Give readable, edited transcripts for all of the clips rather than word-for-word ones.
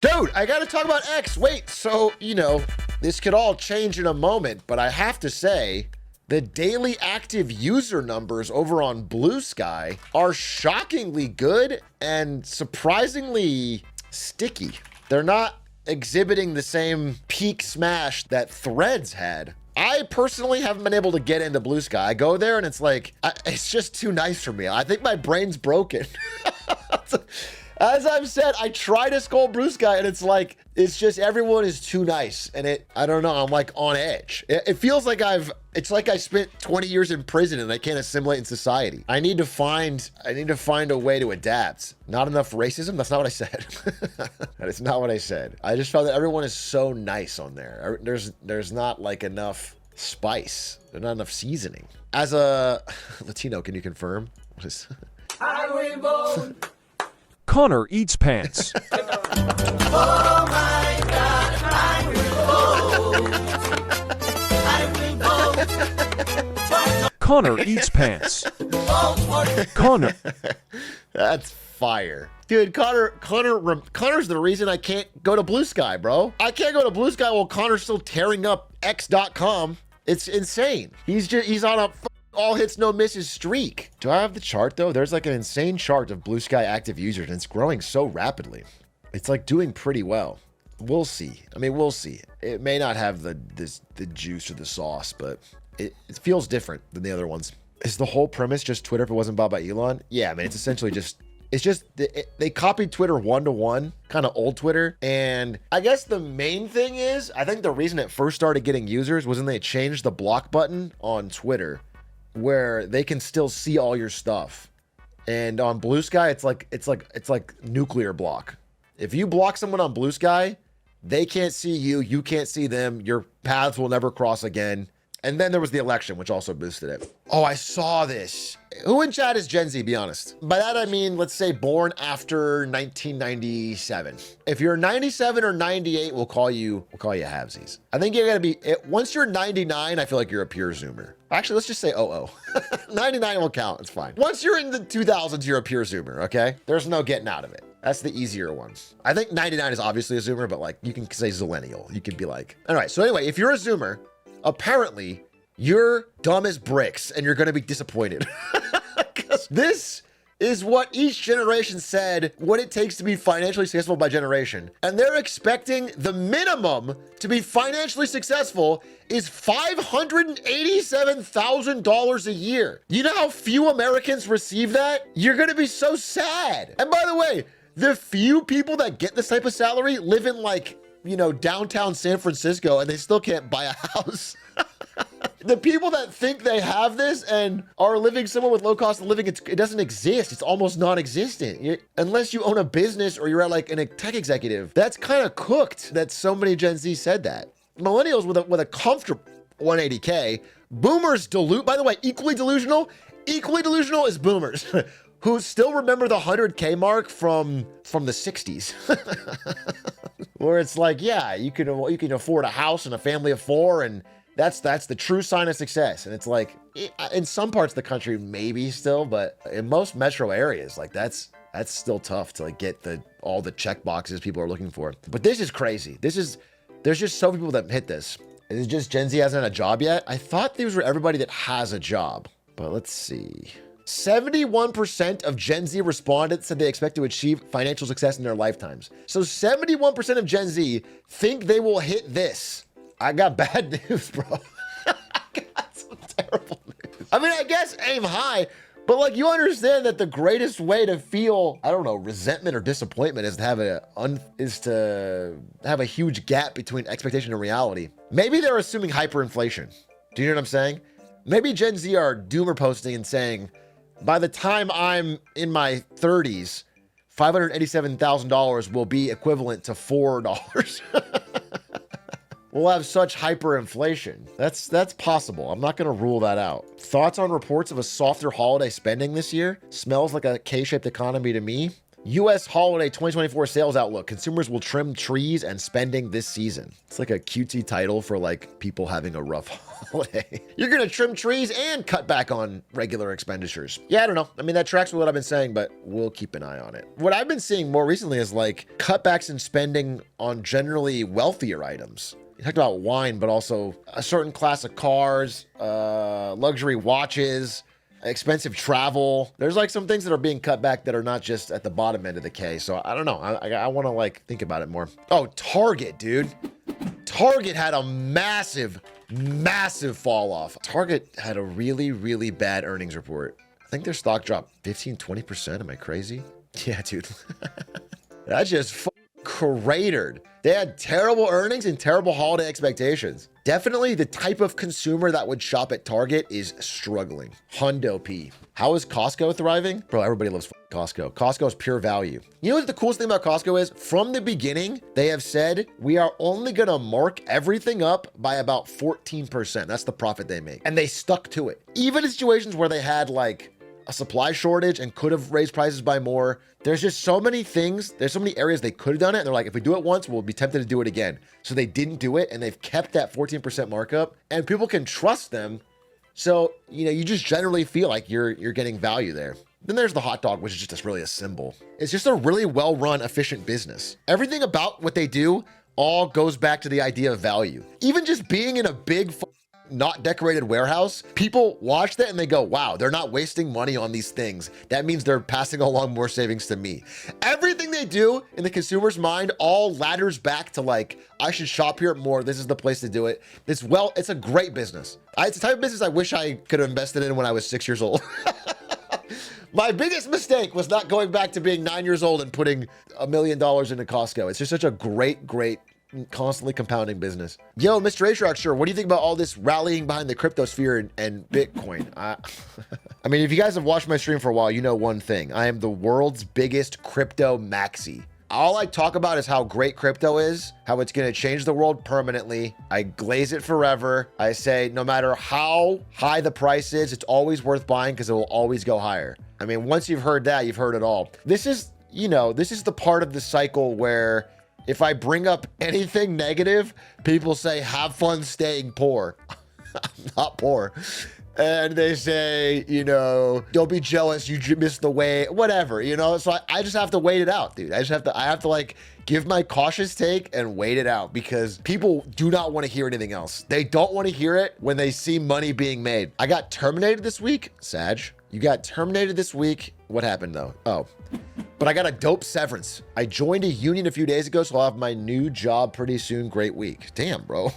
Dude, I gotta talk about X. Wait, so, this could all change in a moment, but I have to say, the daily active user numbers over on Blue Sky are shockingly good and surprisingly sticky. They're not exhibiting the same peak smash that Threads had. I personally haven't been able to get into Blue Sky. I go there and it's like, it's just too nice for me. I think my brain's broken. As I've said, I try to scroll Blue Sky and it's like, it's just everyone is too nice. And I don't know, I'm like on edge. It feels like it's like I spent 20 years in prison and I can't assimilate in society. I need to find a way to adapt. Not enough racism? That's not what I said. That is not what I said. I just found that everyone is so nice on there. There's not like enough spice. There's not enough seasoning. As a Latino, can you confirm? What is I will vote. Connor eats pants. Oh my God, I will vote. I will vote. Connor eats pants. Vote for Connor. That's fire. Dude, Connor's the reason I can't go to Blue Sky, bro. I can't go to Blue Sky while Connor's still tearing up X.com. It's insane. He's on a all hits, no misses streak. Do I have the chart though? There's like an insane chart of Blue Sky active users and it's growing so rapidly. It's like doing pretty well. We'll see. I mean, we'll see. It may not have the juice or the sauce, but it feels different than the other ones. Is the whole premise just Twitter if it wasn't bought by Elon? Yeah, I mean, it's essentially they copied Twitter one-to-one, kind of old Twitter. And I guess the main thing is, I think the reason it first started getting users was when they changed the block button on Twitter, where they can still see all your stuff. And on Blue Sky, it's like nuclear block. If you block someone on Blue Sky, they can't see you, you can't see them, your paths will never cross again. And then there was the election, which also boosted it. Oh, I saw this. Who in chat is Gen Z, be honest? By that I mean, let's say born after 1997. If you're 97 or 98, we'll call you halvesies. I think you gotta be, once you're 99, I feel like you're a pure Zoomer. Actually, let's just say 00. 99 will count, it's fine. Once you're in the 2000s, you're a pure Zoomer, okay? There's no getting out of it. That's the easier ones. I think 99 is obviously a Zoomer, but like you can say Zillennial. You could be like, all right, so anyway, if you're a Zoomer, apparently you're dumb as bricks and you're gonna be disappointed. Because this is what each generation said what it takes to be financially successful by generation. And they're expecting the minimum to be financially successful is $587,000 a year. You know how few Americans receive that? You're gonna be so sad. And by the way, the few people that get this type of salary live in like, downtown San Francisco and they still can't buy a house. The people that think they have this and are living somewhere with low cost of living, it doesn't exist. It's almost non-existent. Unless you own a business or you're like a tech executive. That's kind of cooked that so many Gen Z said that. Millennials with a comfortable 180K. Boomers by the way, equally delusional is boomers. Who still remember the 100K mark from the 60s. Where it's like, yeah, you can afford a house and a family of 4, and that's the true sign of success. And it's like, in some parts of the country, maybe still, but in most metro areas, like that's still tough to like get all the check boxes people are looking for. But this is crazy. There's just so many people that hit this. Is it just Gen Z hasn't had a job yet? I thought these were everybody that has a job, but let's see. 71% of Gen Z respondents said they expect to achieve financial success in their lifetimes. So 71% of Gen Z think they will hit this. I got bad news, bro. I got some terrible news. I mean, I guess aim high, but like you understand that the greatest way to feel, I don't know, resentment or disappointment is to have a huge gap between expectation and reality. Maybe they're assuming hyperinflation. Do you know what I'm saying? Maybe Gen Z are doomer posting and saying, by the time I'm in my 30s, $587,000 will be equivalent to $4. We'll have such hyperinflation. That's possible. I'm not gonna rule that out. Thoughts on reports of a softer holiday spending this year? Smells like a K-shaped economy to me. U.S. holiday 2024 sales outlook. Consumers will trim trees and spending this season. It's like a cutesy title for like people having a rough holiday. You're going to trim trees and cut back on regular expenditures. Yeah, I don't know. I mean, that tracks with what I've been saying, but we'll keep an eye on it. What I've been seeing more recently is like cutbacks in spending on generally wealthier items. You talked about wine, but also a certain class of cars, luxury watches, expensive travel. There's like some things that are being cut back that are not just at the bottom end of the K. So I don't know. I want to like think about it more. Oh, Target, dude. Target had a massive fall off. Target had a really bad earnings report. I think their stock dropped 15-20%. Am I crazy? Yeah, dude. That just cratered. They had terrible earnings and terrible holiday expectations. Definitely the type of consumer that would shop at Target is struggling. Hundo P. How is Costco thriving? Bro, everybody loves Costco. Costco is pure value. You know what the coolest thing about Costco is? From the beginning, they have said, we are only gonna mark everything up by about 14%. That's the profit they make. And they stuck to it. Even in situations where they had like a supply shortage and could have raised prices by more. There's just so many things. There's so many areas they could have done it. And they're like, if we do it once, we'll be tempted to do it again. So they didn't do it. And they've kept that 14% markup and people can trust them. So, you know, you just generally feel like you're getting value there. Then there's the hot dog, which is just really a symbol. It's just a really well-run, efficient business. Everything about what they do all goes back to the idea of value. Even just being in a big not decorated warehouse, people watch that and they go, wow, they're not wasting money on these things. That means they're passing along more savings to me. Everything they do in the consumer's mind all ladders back to like, I should shop here more. This is the place to do it. It's a great business. It's the type of business I wish I could have invested in when I was 6 years old. My biggest mistake was not going back to being 9 years old and putting $1 million into Costco. It's just such a great constantly compounding business. Yo, Mr. Atriox, what do you think about all this rallying behind the crypto sphere and Bitcoin? I mean, if you guys have watched my stream for a while, you know one thing. I am the world's biggest crypto maxi. All I talk about is how great crypto is, how it's going to change the world permanently. I glaze it forever. I say no matter how high the price is, it's always worth buying because it will always go higher. I mean, once you've heard that, you've heard it all. This is the part of the cycle where if I bring up anything negative, people say, have fun staying poor. I'm not poor. And they say, you know, don't be jealous, you missed the way, whatever, you know? So I just have to wait it out, dude. I have to like give my cautious take and wait it out because people do not want to hear anything else. They don't want to hear it when they see money being made. I got terminated this week, Sag. You got terminated this week. What happened though? Oh, but I got a dope severance. I joined a union a few days ago, so I'll have my new job pretty soon. Great week. Damn, bro.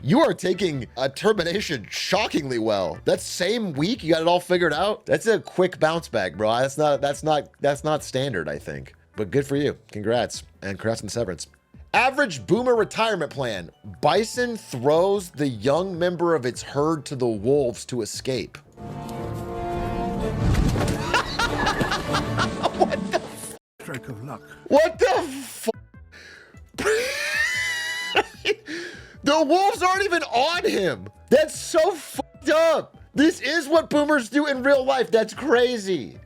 You are taking a termination shockingly well. That same week, you got it all figured out. That's a quick bounce back, bro. That's not standard, I think. But good for you. Congrats. And congrats on the severance. Average boomer retirement plan. Bison throws the young member of its herd to the wolves to escape. Stroke of luck. What the f? The wolves aren't even on him. That's so fucked up. This is what boomers do in real life. That's crazy.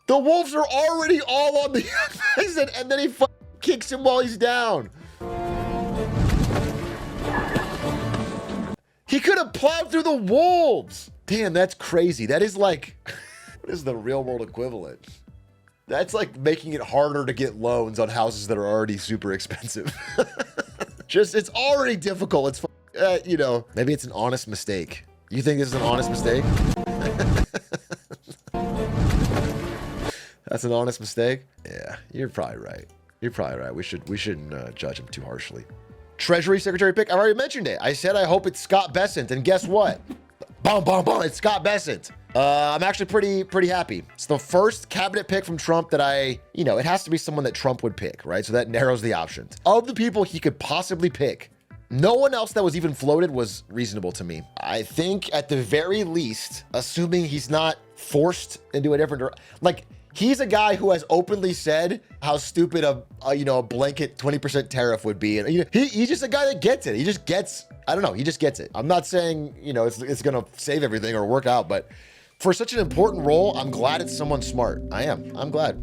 The wolves are already all on the bison, and then he kicks him while he's down. He could have plowed through the wolves. Damn, that's crazy. That is like, what is the real world equivalent? That's like making it harder to get loans on houses that are already super expensive. It's already difficult. It's, you know, maybe it's an honest mistake. You think this is an honest mistake? That's an honest mistake? Yeah, you're probably right. You're probably right. We shouldn't judge him too harshly. Treasury Secretary pick. I've already mentioned it. I said I hope it's Scott Bessent, and guess what? Boom, boom, boom. It's Scott Bessent. I'm actually pretty happy. It's the first cabinet pick from Trump that it has to be someone that Trump would pick, right? So that narrows the options. Of the people he could possibly pick, no one else that was even floated was reasonable to me. I think at the very least, assuming he's not forced into a different, like he's a guy who has openly said how stupid a blanket 20% tariff would be. And he's just a guy that gets it. He just gets, I don't know, he just gets it. I'm not saying, it's going to save everything or work out, but for such an important role, I'm glad it's someone smart. I'm glad.